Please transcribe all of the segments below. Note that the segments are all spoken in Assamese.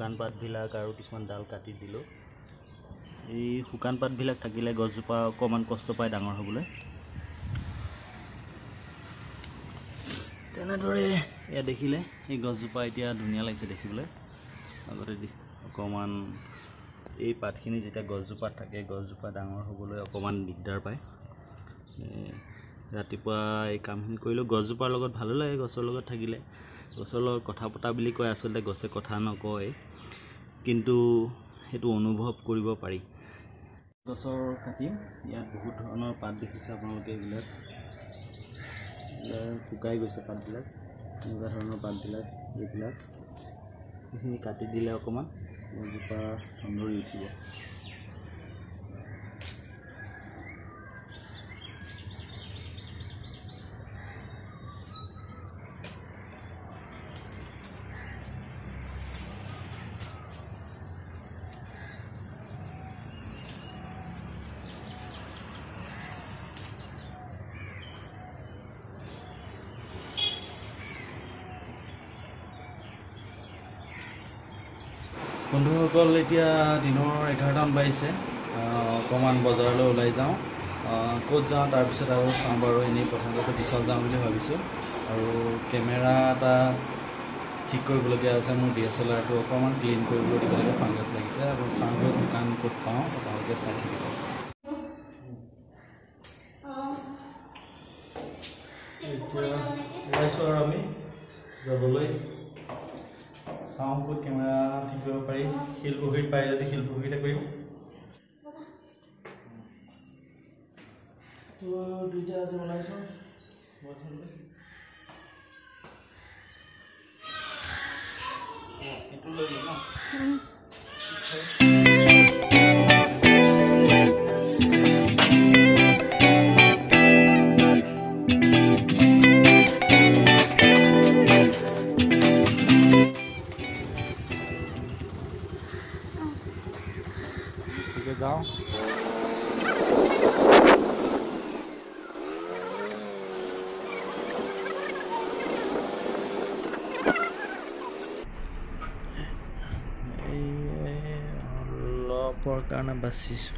শুকান পাতবিলাক আৰু কিছুমান ডাল কাটি দিলোঁ। এই শুকান পাতবিলাক থাকিলে গছজোপা অকণমান কষ্ট পায় ডাঙৰ হ'বলৈ। তেনেদৰে এয়া দেখিলে এই গছজোপা এতিয়া ধুনীয়া লাগিছে দেখিবলৈ। আগতে অকণমান এই পাতখিনি যেতিয়া গছজোপাত থাকে গছজোপা ডাঙৰ হ'বলৈ অকণমান দিগদাৰ পায়। ৰাতিপুৱা এই কামখিনি কৰিলোঁ। গছজোপাৰ লগত ভালো লাগে, গছৰ লগত থাকিলে। গছৰ লগত কথা পতা বুলি কয়, আচলতে গছে কথা নকয়, কিন্তু সেইটো অনুভৱ কৰিব পাৰি। গছৰ কাটিম। ইয়াত বহুত ধৰণৰ পাত দেখিছে আপোনালোকে। এইবিলাক শুকাই গৈছে পাতবিলাক, এনেকুৱা ধৰণৰ পাতবিলাক। এইখিনি কাটি দিলে অকণমান গছজোপা সুন্দৰী উঠিব। বন্ধুসকল, এতিয়া দিনৰ 11টামান বাজিছে। অকণমান বজাৰলৈ ওলাই যাওঁ। ক'ত যাওঁ তাৰপিছত আৰু চাওঁ বাৰু। এনেই প্ৰথমতে বিশাল যাওঁ বুলি ভাবিছোঁ। আৰু কেমেৰা এটা ঠিক কৰিবলগীয়া আছে। মোৰ DSLRটো অকণমান ক্লিন কৰিবলৈ দিব লাগে, ফাংগাছ লাগিছে। আৰু চাওঁ দোকান ক'ত পাওঁ, আপোনালোকে চাই থাকিব। এতিয়া ওলাইছোঁ আৰু আমি যাবলৈ। চাওঁ ক'ত কেমেৰা ঠিক কৰিব পাৰি। শিলপুখুৰীত পাৰি যদি শিলপুখুৰীতে কৰিম। তো দুইটা আজি ওলাইছোঁ। এইটো লৈ ন যাওঁ। অলপৰ কাৰণে বাচিছোঁ।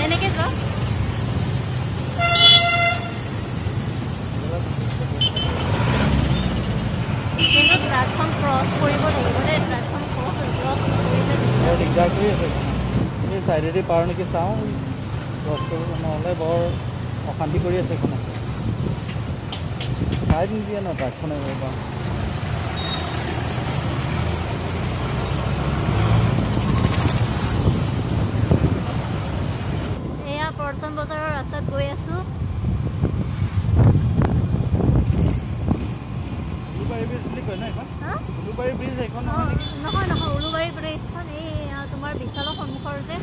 এনেকে যাওঁ। কিন্তু ট্ৰাকখন ক্ৰছ কৰিব লাগিব দেই। ট্ৰাকখন ক্ৰছ নকৰিলে দিগদাৰ কৰি আছে। এই চাইডেদি পাৰ নেকি চাওঁ। ক্ৰছ কৰিব নহ'লে বৰ অশান্তি কৰি আছে এইখনে। চাইড নিদিয়ে ন ট্ৰাকখনে বাৰু। পল্টন বজাৰৰ ৰাস্তাত গৈ আছোঁ। উলুবাৰী ব্ৰিজ বুলি কয় ন এইখন? উলুবাৰী ব্ৰিজ এইখন নহয়? নহয়, উলুবাৰী ব্ৰিজখন এই তোমাৰ বিশালৰ সন্মুখৰ যে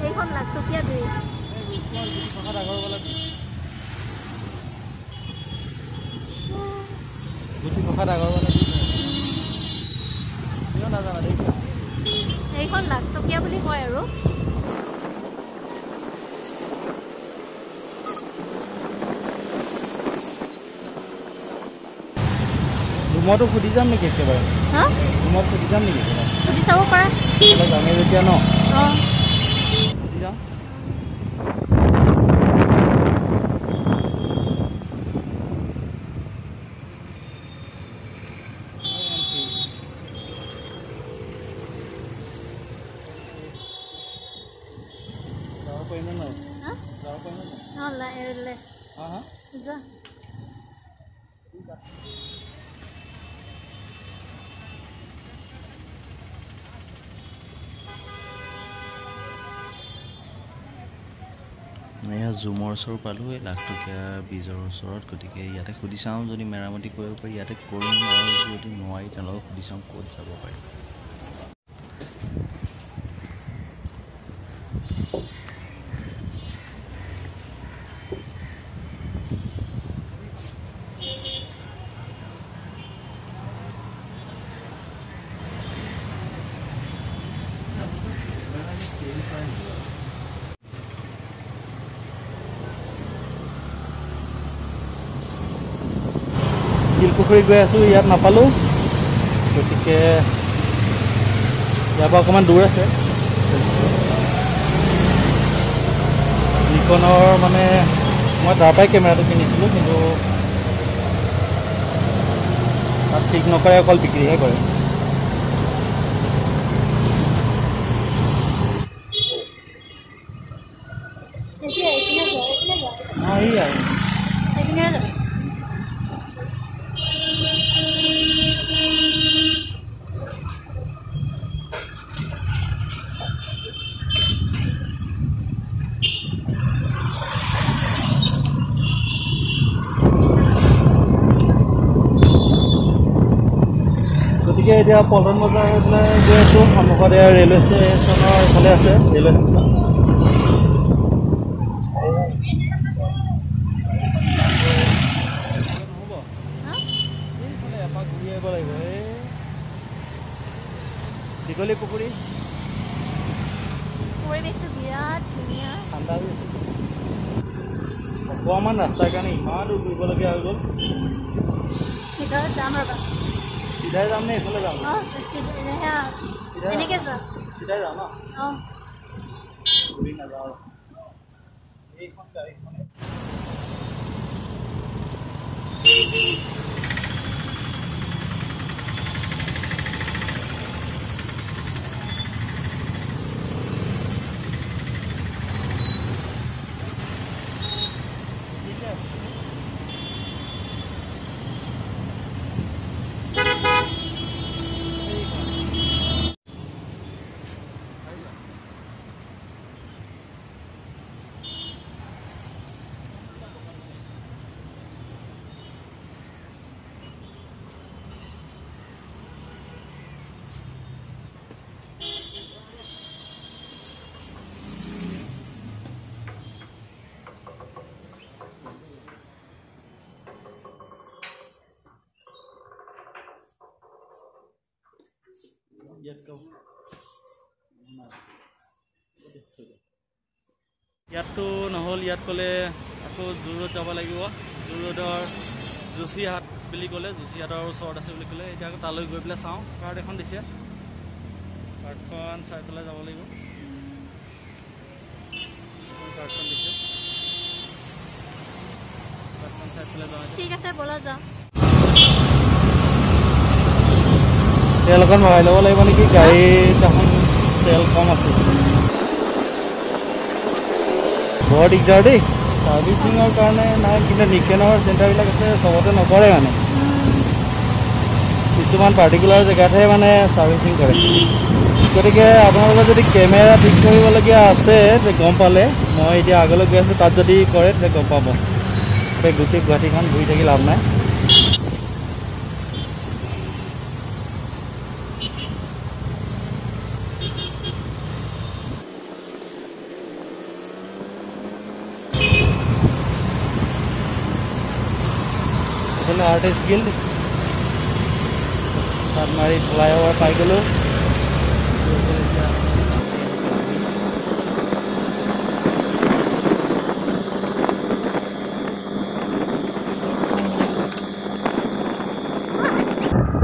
এইখন লাখটকীয়া ব্ৰিজ। এইখন লাখটকীয়া বুলি কয় আৰু। ৰুমতো সুধি যাম নেকি একেবাৰে? ৰুমত সুধি যাম নেকি? সুধি চাব পাৰা। যামেই যেতিয়া ন সুধি যাম। যাব পাৰিম নে নাই? যাব পাৰিম নে নাই? যা। এয়া জুমৰ ওচৰ পালোঁ, এই লাখটকীয়া ব্ৰিজৰ ওচৰত। গতিকে ইয়াতে সুধি চাওঁ, যদি মেৰামতি কৰিব পাৰি ইয়াতে কৰিম, আৰু যদি নোৱাৰি তেওঁলোকক সুধি চাওঁ ক'ত যাব পাৰি। শিলপুখুৰী গৈ আছোঁ, ইয়াত নাপালোঁ, গতিকে ইয়াৰ পৰা অকণমান দূৰ আছে। নিকনৰ মানে মই তাৰ পৰাই কেমেৰাটো কিনিছিলোঁ, কিন্তু তাত ঠিক নকৰে, অকল বিক্ৰীহে কৰে। গতিকে এতিয়া পল্টন বজাৰ হৈ পেলাই গৈ আছোঁ। সন্মুখত এয়া ৰেলৱে ষ্টেচনৰ এইফালে আছে ৰেলৱে ষ্টেচন। এপাক ঘূৰি আহিব লাগিব। এই দীঘলী পুখুৰী পৰিৱেশটো বিৰাট ধুনীয়া, ঠাণ্ডা হৈ আছে। অকণমান ৰাস্তাৰ কাৰণে ইমান দূৰ ঘূৰিবলগীয়া হৈ গ'ল। ভিতৰত যাম ৰ'বা। চিধাই যাম নে এইফালে যাম? এনেকৈ যাম। চিধাই যাম ন? অঁ, ঘূৰি নাযাওঁ। এইখন গাড়ীখনে ইয়াততো নহ'ল, ইয়াত ক'লে আকৌ জু ৰোড যাব লাগিব। জু ৰোডৰ যোশীহাট বুলি ক'লে, যোশীহাটৰ ওচৰত আছে বুলি ক'লে। এতিয়া আকৌ তালৈ গৈ পেলাই চাওঁ। কাৰ্ড এখন দিছে, কাৰ্ডখন চাই পেলাই যাব লাগিব। কাৰ্ডখন দিছে, কাৰ্ডখন চাই পেলাই যাওঁ। ঠিক আছে, ব'লা যাওঁ। তেল অকণ ভৰাই ল'ব লাগিব নেকি, গাড়ীত এখন তেল কম আছে। বৰ দিগদাৰ দেই ছাৰ্ভিচিঙৰ কাৰণে। নাই, কিন্তু নিকেনৰ চেণ্টাৰবিলাক আছে, চবতে নকৰে মানে। কিছুমান পাৰ্টিকুলাৰ জেগাতহে মানে ছাৰ্ভিচিং কৰে। গতিকে আপোনালোকৰ যদি কেমেৰা ঠিক কৰিবলগীয়া আছে গম পালে, মই এতিয়া আগলৈ গৈ আছোঁ, তাত যদি কৰে তেতিয়া গম পাব। গোটেই গুৱাহাটীখন ঘূৰি থাকি লাভ নাই। আৰ্টিষ্ট গিল্ড তাত মাৰি ফ্লাইঅভাৰ পাই গ'লোঁ।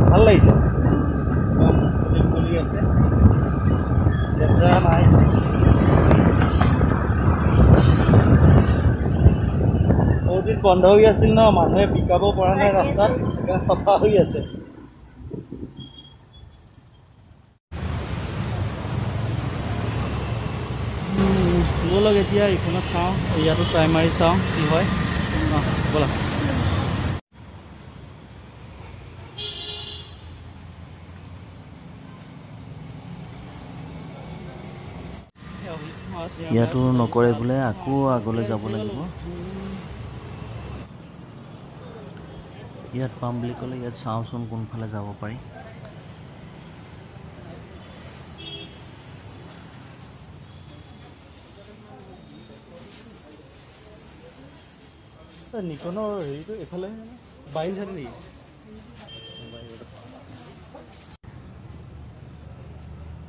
ভাল লাগিছে, খুলি আছে, লেতেৰা নাই। বহুত দিন বন্ধ হৈ আছিল ন, মানুহে বিকাব পৰা নাই ৰাস্তাত, সেইকাৰণে চাফা হৈ আছে। ব'লক এতিয়া এইখনত চাওঁ, ইয়াতো ট্ৰাই মাৰি চাওঁ কি হয়। ব'লা। ইয়াতো নকৰে বোলে, আকৌ আগলৈ যাব লাগিব। ইয়াত পাম বুলি ক'লে, ইয়াত চাওঁচোন কোনফালে যাব পাৰি। নিকনৰ হেৰিটো এইফালে বাইল চাইড নেকি?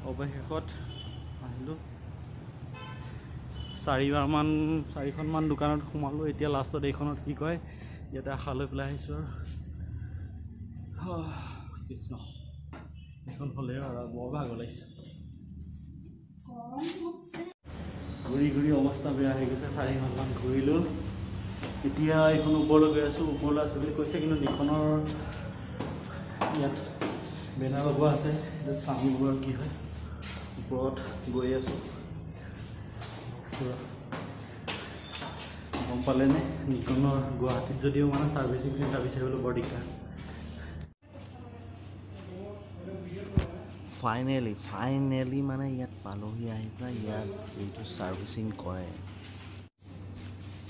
অৱশেষত আহিলোঁ। 4খনমান দোকানত সোমালোঁ। এতিয়া লাষ্টত এইখনত কি কয়, ইয়াতে আশা লৈ পেলাই আহিছোঁ আৰু কৃষ্ণ এখন হ'লে আৰু বৰ ভাগৰ লাগিছে ঘূৰি ঘূৰি অৱস্থা বেয়া হৈ গৈছে 4 ঘণ্টামান ঘূৰিলোঁ এতিয়া এইখন ওপৰলৈ গৈ আছোঁ ওপৰলৈ আছে বুলি কৈছে কিন্তু নিখনৰ ইয়াত বেনাৰ লগোৱা আছে চামবোৰ কি হয় ওপৰত গৈ আছোঁ গম পালেনে নিখনৰ গুৱাহাটীত যদিও মানে ছাৰ্ভিচিং চেণ্টাৰ বিচাৰিবলৈ বৰ দিগদাৰ ফাইনেলি মানে ইয়াত পালোহি আহি পেলাই ইয়াত এইটো ছাৰ্ভিচিং কৰে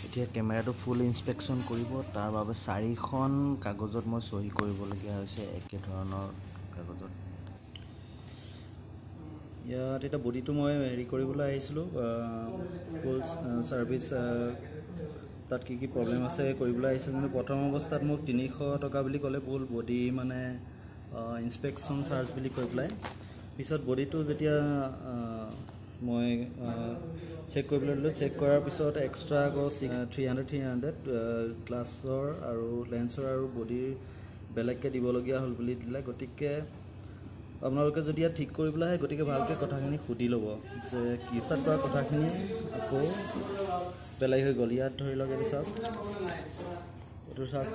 এতিয়া কেমেৰাটো ফুল ইনস্পেকশ্যন কৰিব তাৰ বাবে 4খন কাগজত মই চহী কৰিবলগীয়া হৈছে একে ধৰণৰ কাগজত ইয়াত এটা বডিটো মই হেৰি কৰিবলৈ আহিছিলোঁ ফুল ছাৰ্ভিচ তাত কি প্ৰব্লেম আছে কৰিবলৈ আহিছিলোঁ কিন্তু প্ৰথম অৱস্থাত মোক 300 টকা বুলি ক'লে ফুল বডি মানে ইনস্পেকশ্যন চাৰ্জ বুলি কৈ পেলাই পিছত বডিটো যেতিয়া মই চেক কৰিবলৈ দিলোঁ চেক কৰাৰ পিছত এক্সট্ৰা আকৌ 300 গ্লাছৰ আৰু লেন্সৰ আৰু বডিৰ বেলেগকৈ দিবলগীয়া হ'ল বুলি দিলে গতিকে আপোনালোকে যদি ইয়াত ঠিক কৰিবলৈ আহে গতিকে ভালকৈ কথাখিনি সুধি ল'ব যে কি ষ্টাৰ্ট কৰা কথাখিনি আকৌ বেলেগ হৈ গ'ল ইয়াত ধৰি লওক এইটো চাওক এইটো চাওক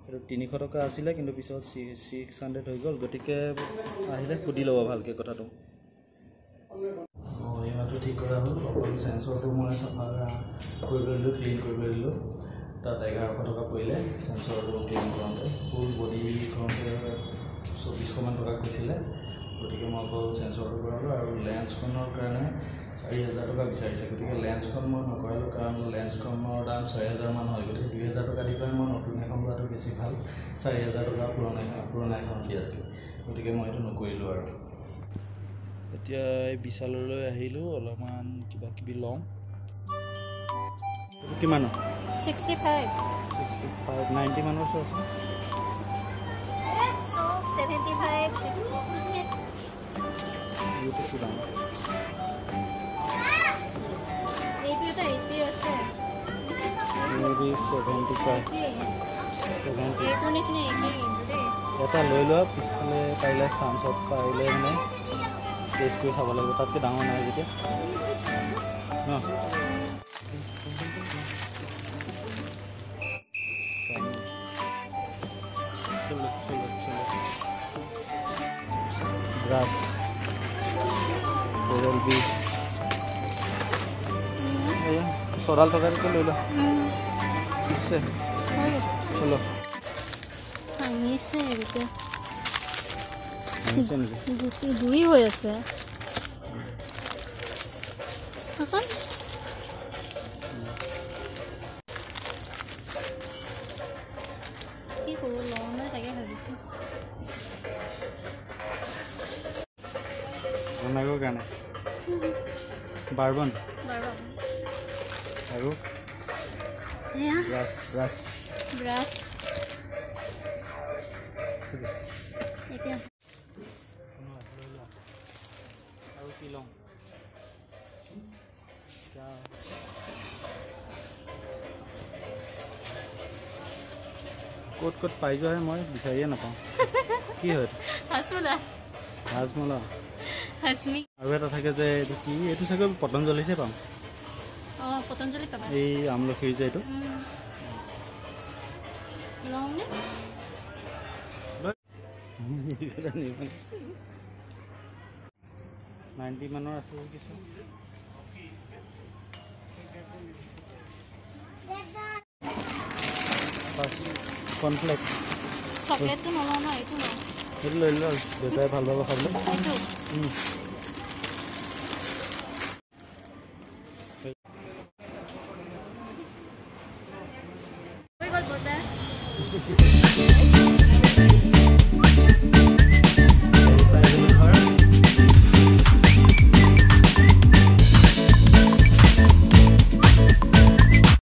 এইটো 300 টকা আছিলে কিন্তু পিছত 600 হৈ গ'ল গতিকে আহিলে সুধি ল'ব ভালকৈ কথাটো এই মাহটো ঠিক কৰা হ'ল অকল চেঞ্চৰটো মই চাফা কৰিবলৈ দিলোঁ ক্লিন কৰিবলৈ দিলোঁ তাত 1100 টকা পৰিলে চেঞ্চৰটো ক্লিন কৰোঁতে ফুল বডি কৰোঁতে 2400 মান টকা কৈছিলে গতিকে মই অকল চেঞ্চৰটো কৰালোঁ আৰু লেন্সখনৰ কাৰণে 4000 টকা বিচাৰিছে গতিকে লেন্সখন মই নকৰালোঁ কাৰণ লেন্সখনৰ দাম 4000 মান হয় গতিকে 2000 টকা দি পেলাই মই নতুন এখন লোৱাটো বেছি ভাল 4000 টকা পুৰণা এখন দিয়াতকৈ গতিকে মই এইটো নকৰিলোঁ আৰু এতিয়া এই বিশাললৈ আহিলোঁ অলপমান কিবা কিবি লওঁ কিমান 65 90 মানৰ চোৱাচোন 75 এইটো কি দাম এইটো এটা 80 আছে মেবি 75 এইটো নিচিনা একেই কিন্তু দেই এটা লৈ লোৱা পিছফালে পাৰিলে চাঞ্চত পাৰিলে মানে টেষ্ট কৰি চাব লাগিব তাতকৈ ডাঙৰ নাই যেতিয়া ন ব্ৰাছ ওৰেল বি এয়া 14 টকাকৈ লৈ লোৱা আছে চলো ভাঙিছে নেকি জুই হৈ আছে চোন কি কৰোঁ লওঁ নাই তাকে ভাবিছোঁ বনাবৰ কাৰণে বাৰবন আৰু ব্ৰাছ এতিয়া আৰু কি লওঁ ক'ত পাই যোৱাহে মই বিচাৰিয়ে নাপাওঁ কি হয় হাজমলা আৰু এটা থাকে যে এইটো কি এইটো চাগে পতঞ্জলিহে পাম পতঞ্জলি পাবা এই আমলখিৰ যে এইটো 90 মানৰ আছে কিছু কৰ্ণফ্লেক্স চকলেটটো নলওঁ ন এইটো লওঁ সেইটো লৈ লওঁ দেউতাই ভাল পাব খাবলৈ হৈ গ'ল বজাৰ